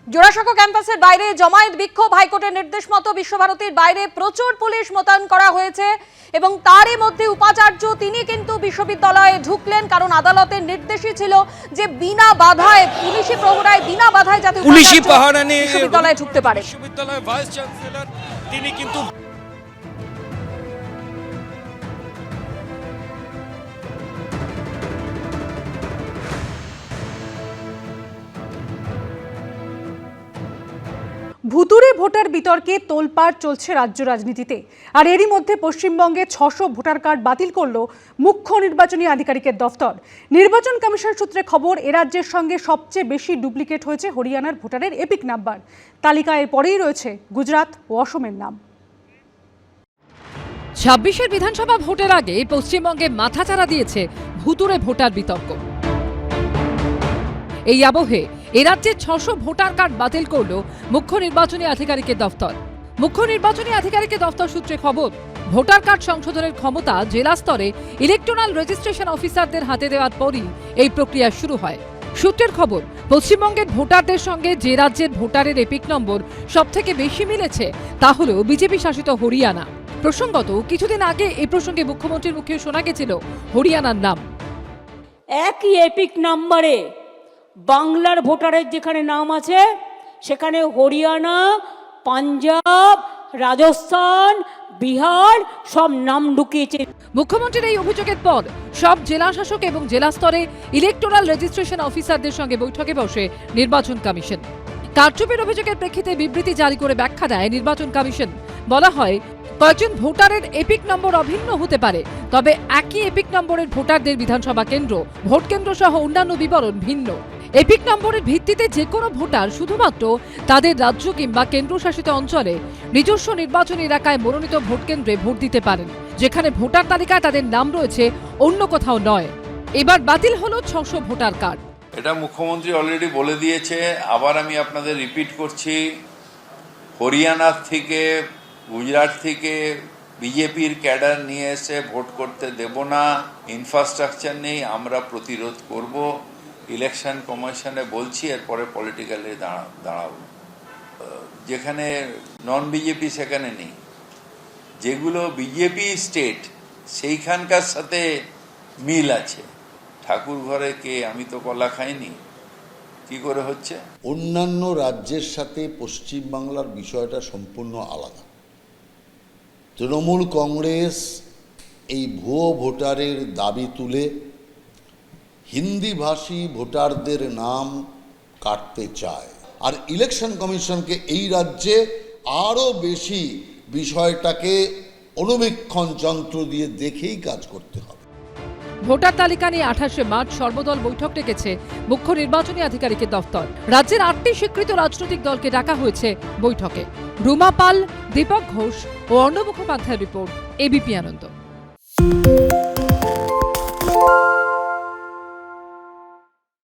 জোড়াসাঁকো ক্যাম্পাসের বাইরে জমায়েত বিক্ষোভ, হাইকোর্টের নির্দেশ মতো বিশ্বভারতীর বাইরে প্রচুর পুলিশ মোতায়েন করা হয়েছে এবং তারই মধ্যে উপাচার্য তিনি কিন্তু বিশ্ববিদ্যালয়ে ঢুকলেন, কারণ আদালতের নির্দেশই ছিল যে বিনা বাধায় পুলিশি প্রহরায় বিনা বাধায় যাতে পুলিশি পাহারা নিয়ে বিশ্ববিদ্যালয়ে ঢুকতে পারে। বিশ্ববিদ্যালয়ের ভাইস চ্যান্সেলর তিনি কিন্তু ভুতুড়ে ভোটার বিতর্কে তোলপাড় চলছে রাজ্য রাজনীতিতে। আর এরই মধ্যে পশ্চিমবঙ্গে 600 ভোটার কার্ড বাতিল করল মুখ্য নির্বাচনী আধিকারিকের দফতর। নির্বাচন কমিশন সূত্রে খবর, এ রাজ্যের সঙ্গে সবচেয়ে বেশি ডুপ্লিকেট হয়েছে হরিয়ানার ভোটারের এপিক নাম্বার। তালিকায় পরেই রয়েছে গুজরাট ও অসমের নাম। 26-এর বিধানসভা ভোটের আগে পশ্চিমবঙ্গে মাথাচাড়া দিয়েছে ভুতুড়ে ভোটার বিতর্ক। এই আবহে এ রাজ্যে 600 ভোটার কার্ড বাতিল করল মুখ্য নির্বাচনী আধিকারিকের দফতর। মুখ্য নির্বাচনী আধিকারিকের দফতর সূত্রে খবর, ভোটার কার্ড সংশোধনের ক্ষমতা জেলা স্তরে ইলেকট্রাল রেজিস্ট্রেশন অফিসারদের হাতে দেওয়ার পরই এই প্রক্রিয়া শুরু হয়। সূত্রের খবর, পশ্চিমবঙ্গের ভোটারদের সঙ্গে যে রাজ্যের ভোটারের এপিক নম্বর সবথেকে বেশি মিলেছে তা হল বিজেপি শাসিত হরিয়ানা। প্রসঙ্গত, কিছুদিন আগে এই প্রসঙ্গে মুখ্যমন্ত্রীর মুখে শোনা গেছিল হরিয়ানার নাম। একই এপিক নাম্বারে বাংলার ভোটারের যেখানে নাম আছে সেখানে হরিয়ানা, পাঞ্জাব, রাজস্থান, বিহার সব নাম ঢুকিয়েছে। মুখ্যমন্ত্রীর এই অভিযোগের পর সব জেলা শাসক এবং জেলা স্তরে ইলেকটোরাল রেজিস্ট্রেশন অফিসারদের সঙ্গে বৈঠকে বসে নির্বাচন কমিশন। কারচুপির অভিযোগের প্রেক্ষিতে বিবৃতি জারি করে ব্যাখ্যা দেয় নির্বাচন কমিশন। বলা হয়, কয়েকজন ভোটারের এপিক নম্বর অভিন্ন হতে পারে, তবে একই এপিক নম্বরের ভোটারদের বিধানসভা কেন্দ্র, ভোট কেন্দ্র সহ অন্যান্য বিবরণ ভিন্ন। এপিক নম্বরের ভিত্তিতে যে কোনো ভোটার শুধুমাত্র তাদের রাজ্য কিংবা কেন্দ্রশাসিত অঞ্চলে নিজস্ব নির্বাচনী এলাকায় মনোনীত ভোট কেন্দ্রে ভোট দিতে পারেন, যেখানে ভোটার তালিকায় তাদের নাম রয়েছে, অন্য কোথাও নয়। এবার বাতিল হলো 600 ভোটার কার্ড। এটা মুখ্যমন্ত্রী অলরেডি বলে দিয়েছে, আবার আমি আপনাদের রিপিট করছি, হরিয়ানা থেকে, গুজরাট থেকে বিজেপির ক্যাডার নিয়ে এসে ভোট করতে দেব না, ইনফ্রাস্ট্রাকচার নেই, আমরা প্রতিরোধ করব। ইলেকশন কমিশনে বলছি, এরপরে পলিটিক্যালি দাঁড়াবো। যেখানে নন বিজেপি সেখানে নেই, যেগুলো বিজেপি স্টেট সেইখানকার সাথে মিল আছে। ঠাকুর ঘরে কে, আমি তো কলা খাইনি, কি করে হচ্ছে? অন্যান্য রাজ্যের সাথে পশ্চিমবাংলার বিষয়টা সম্পূর্ণ আলাদা। তৃণমূল কংগ্রেস এই ভুয়ো ভোটারের দাবি তুলে হিন্দিভাষী ভোটারদের নাম কাটতে চায়, আর ইলেকশন কমিশনকে এই রাজ্যে আরও বেশি বিষয়টাকে অনুবীক্ষণ যন্ত্র দিয়ে দেখেই কাজ করতে হবে। ভোটার তালিকা নিয়ে 28শে মার্চ সর্বদল বৈঠক ডেকেছে মুখ্য নির্বাচনী আধিকারিকের দফতর। রাজ্যের 8টি স্বীকৃত রাজনৈতিক দলকে ডাকা হয়েছে বৈঠকে। রুমা পাল, দীপক ঘোষ ও অর্ণব মুখোপাধ্যায়ের রিপোর্ট, এবিপি আনন্দ।